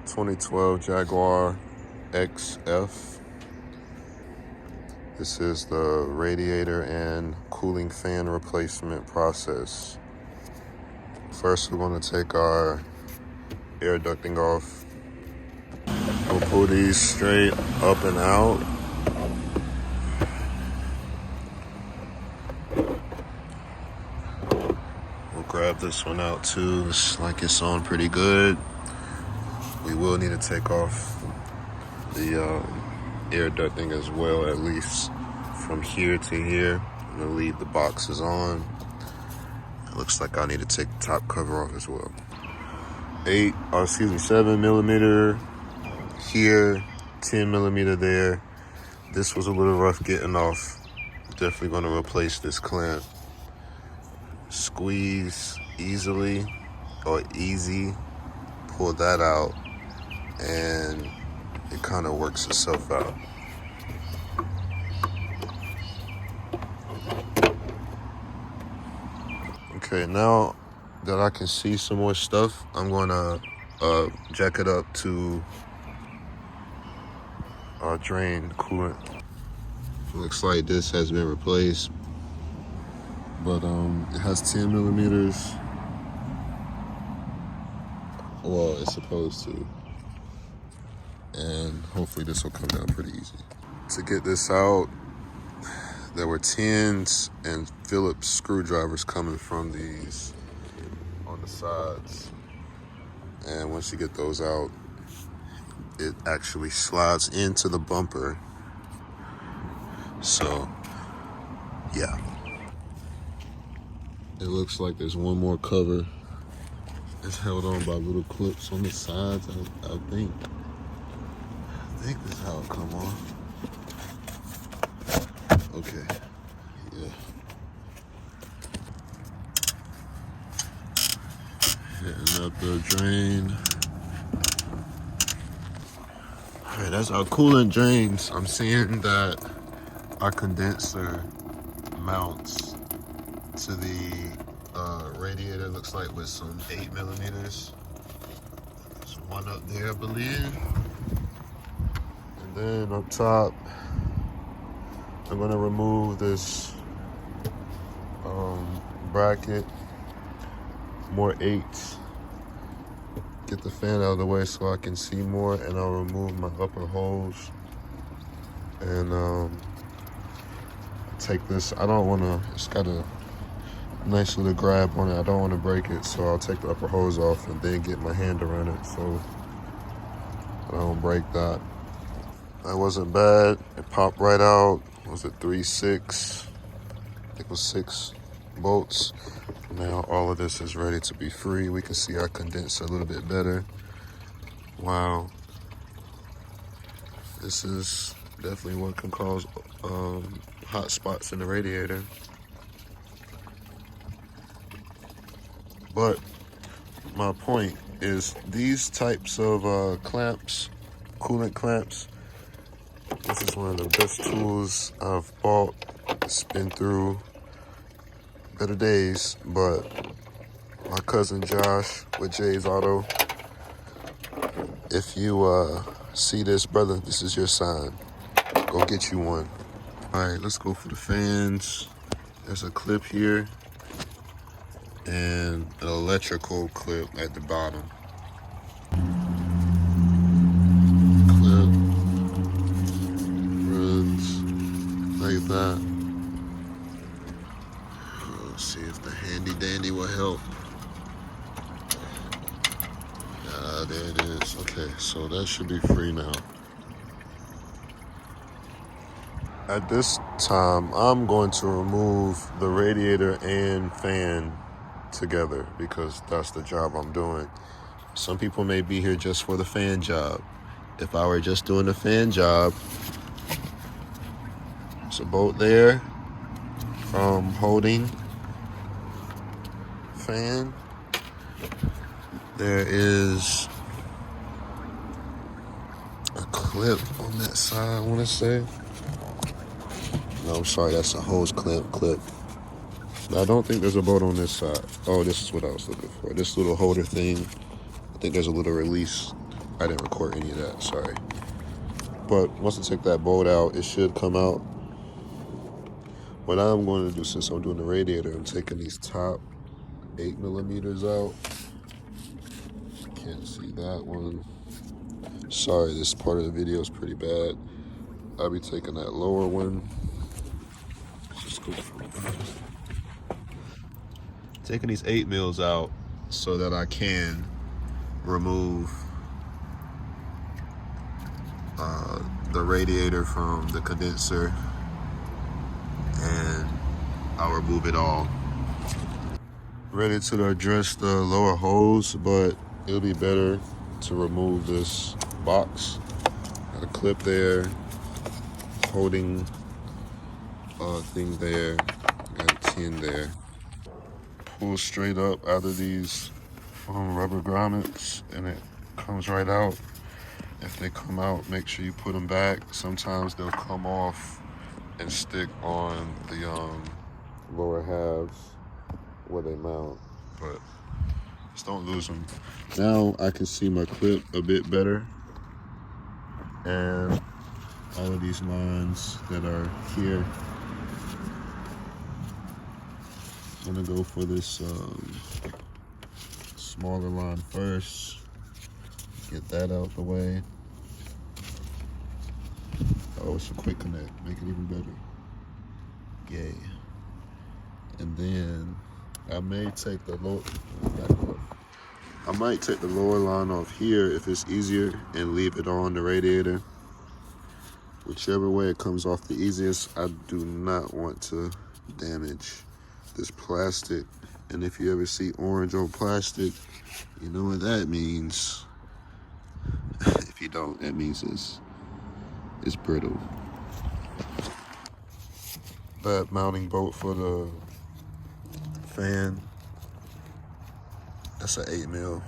2012 Jaguar XF. This is the radiator and cooling fan replacement process. First, we're going to take our air ducting off. We'll pull these straight up and out. We'll grab this one out too. It's like it's on pretty good. We will need to take off the air ducting as well, at least from here to here. I'm gonna leave the boxes on. It looks like I need to take the top cover off as well. 7 millimeter here, 10 millimeter there. This was a little rough getting off. Definitely gonna replace this clamp. Squeeze easily or easy, pull that out, and it kind of works itself out. Okay, now that I can see some more stuff, I'm gonna jack it up to drain coolant. Looks like this has been replaced, but it has 10 millimeters. Well, it's supposed to. And hopefully this will come down pretty easy. To get this out, there were 10s and Phillips screwdrivers coming from these on the sides. And once you get those out, it actually slides into the bumper. So, yeah. It looks like there's one more cover. It's held on by little clips on the sides, I think. I think this is how it come off. Okay, yeah. Hitting up the drain. All right, that's our coolant drains. I'm seeing that our condenser mounts to the radiator, looks like with some 8 millimeters. There's one up there, I believe. And then up top, I'm gonna remove this bracket, more 8s. Get the fan out of the way so I can see more, and I'll remove my upper hose and take this. I don't wanna, it's got a nice little grab on it. I don't wanna break it, so I'll take the upper hose off and then get my hand around it so I don't break that. That wasn't bad. It popped right out. Was it 3/6? I think it was 6 bolts. Now all of this is ready to be free. We can see our condenser a little bit better. Wow. This is definitely what can cause hot spots in the radiator. But my point is these types of clamps, coolant clamps, this is one of the best tools I've bought. It's been through better days, but my cousin Josh with Jay's Auto, if you see this, brother, this is your sign. Go get you one. All right, let's go for the fans. There's a clip here and an electrical clip at the bottom. Like that. Let's see if the handy dandy will help. There it is. Okay, so that should be free now. At this time, I'm going to remove the radiator and fan together because that's the job I'm doing. Some people may be here just for the fan job. If I were just doing the fan job, there's a bolt there from holding fan. There is a clip on that side, I want to say. No, I'm sorry, that's a hose clip. I don't think there's a bolt on this side. Oh, this is what I was looking for. This little holder thing. I think there's a little release I didn't record any of that, sorry. But once I take that bolt out, it should come out. What I'm going to do, since I'm doing the radiator, I'm taking these top 8mm out. Can't see that one. Sorry, this part of the video is pretty bad. I'll be taking that lower one. Let's just go taking these 8mm out so that I can remove the radiator from the condenser, and I'll remove it all. Ready to address the lower hose, but it'll be better to remove this box. Got a clip there, holding thing there, got a tin there. Pull straight up out of these rubber grommets and it comes right out. If they come out, make sure you put them back. Sometimes they'll come off and stick on the lower halves where they mount, but just don't lose them. Now I can see my clip a bit better, and all of these lines that are here. I'm gonna go for this smaller line first. Get that out the way. Oh, it's a quick connect. Make it even better. Yay. And then I may take the lower line off here if it's easier, and leave it on the radiator. Whichever way it comes off the easiest. I do not want to damage this plastic. And if you ever see orange on plastic, you know what that means. If you don't, that means it's brittle. That mounting bolt for the fan, that's an 8mm.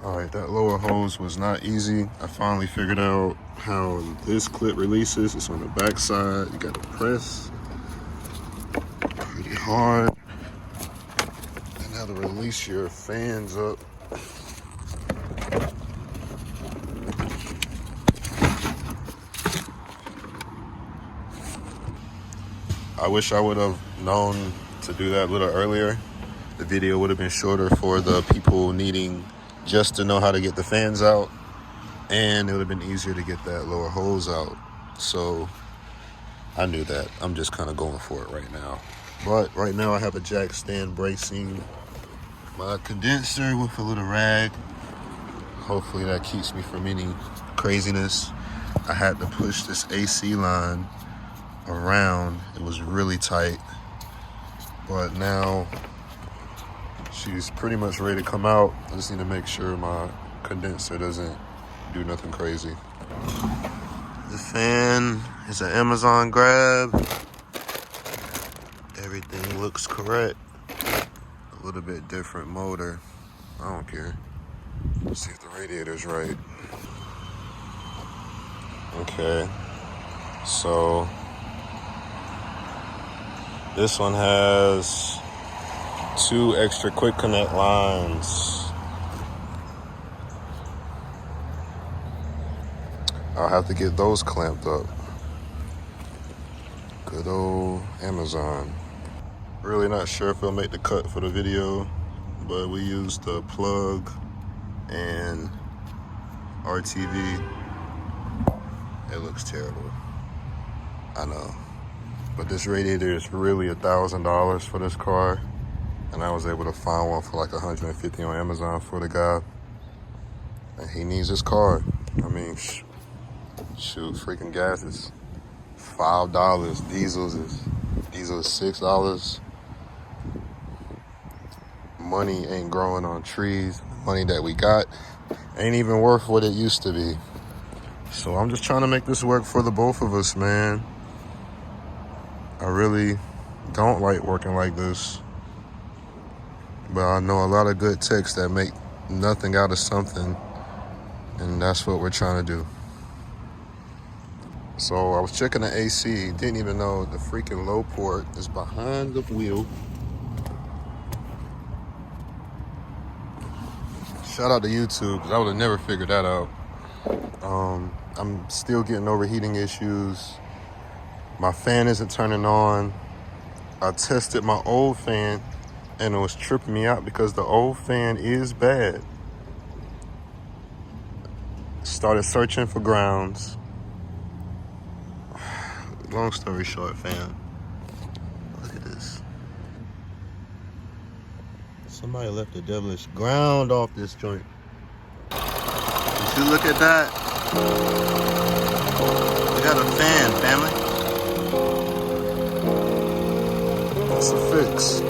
All right, that lower hose was not easy. I finally figured out how this clip releases. It's on the back side. You gotta press pretty hard. And now to release your fans up, I wish I would have known to do that a little earlier. The video would have been shorter for the people needing just to know how to get the fans out, and it would have been easier to get that lower hose out. So I knew that. I'm just kind of going for it right now. But right now I have a jack stand bracing my condenser with a little rag. Hopefully that keeps me from any craziness. I had to push this AC line around. It was really tight, but now she's pretty much ready to come out. I just need to make sure my condenser doesn't do nothing crazy. The fan is an Amazon grab. Everything looks correct. A little bit different motor. I don't care. Let's see if the radiator's right. Okay, so this one has 2 extra quick connect lines. I'll have to get those clamped up. Good old Amazon. Really not sure if it'll make the cut for the video, but we used the plug and RTV. It looks terrible, I know. But this radiator is really $1,000 for this car, and I was able to find one for like $150 on Amazon for the guy. And he needs his car. I mean, shoot, freaking gas is $5. Diesel is $6. Money ain't growing on trees. Money that we got ain't even worth what it used to be. So I'm just trying to make this work for the both of us, man. I really don't like working like this, but I know a lot of good techs that make nothing out of something, and that's what we're trying to do. So I was checking the AC, didn't even know the freaking low port is behind the wheel. Shout out to YouTube, because I would have never figured that out. I'm still getting overheating issues. My fan isn't turning on. I tested my old fan, and it was tripping me out because the old fan is bad. Started searching for grounds. Long story short, fam. Look at this. Somebody left a devilish ground off this joint. Did you look at that? We got a fan, family. That's a fix.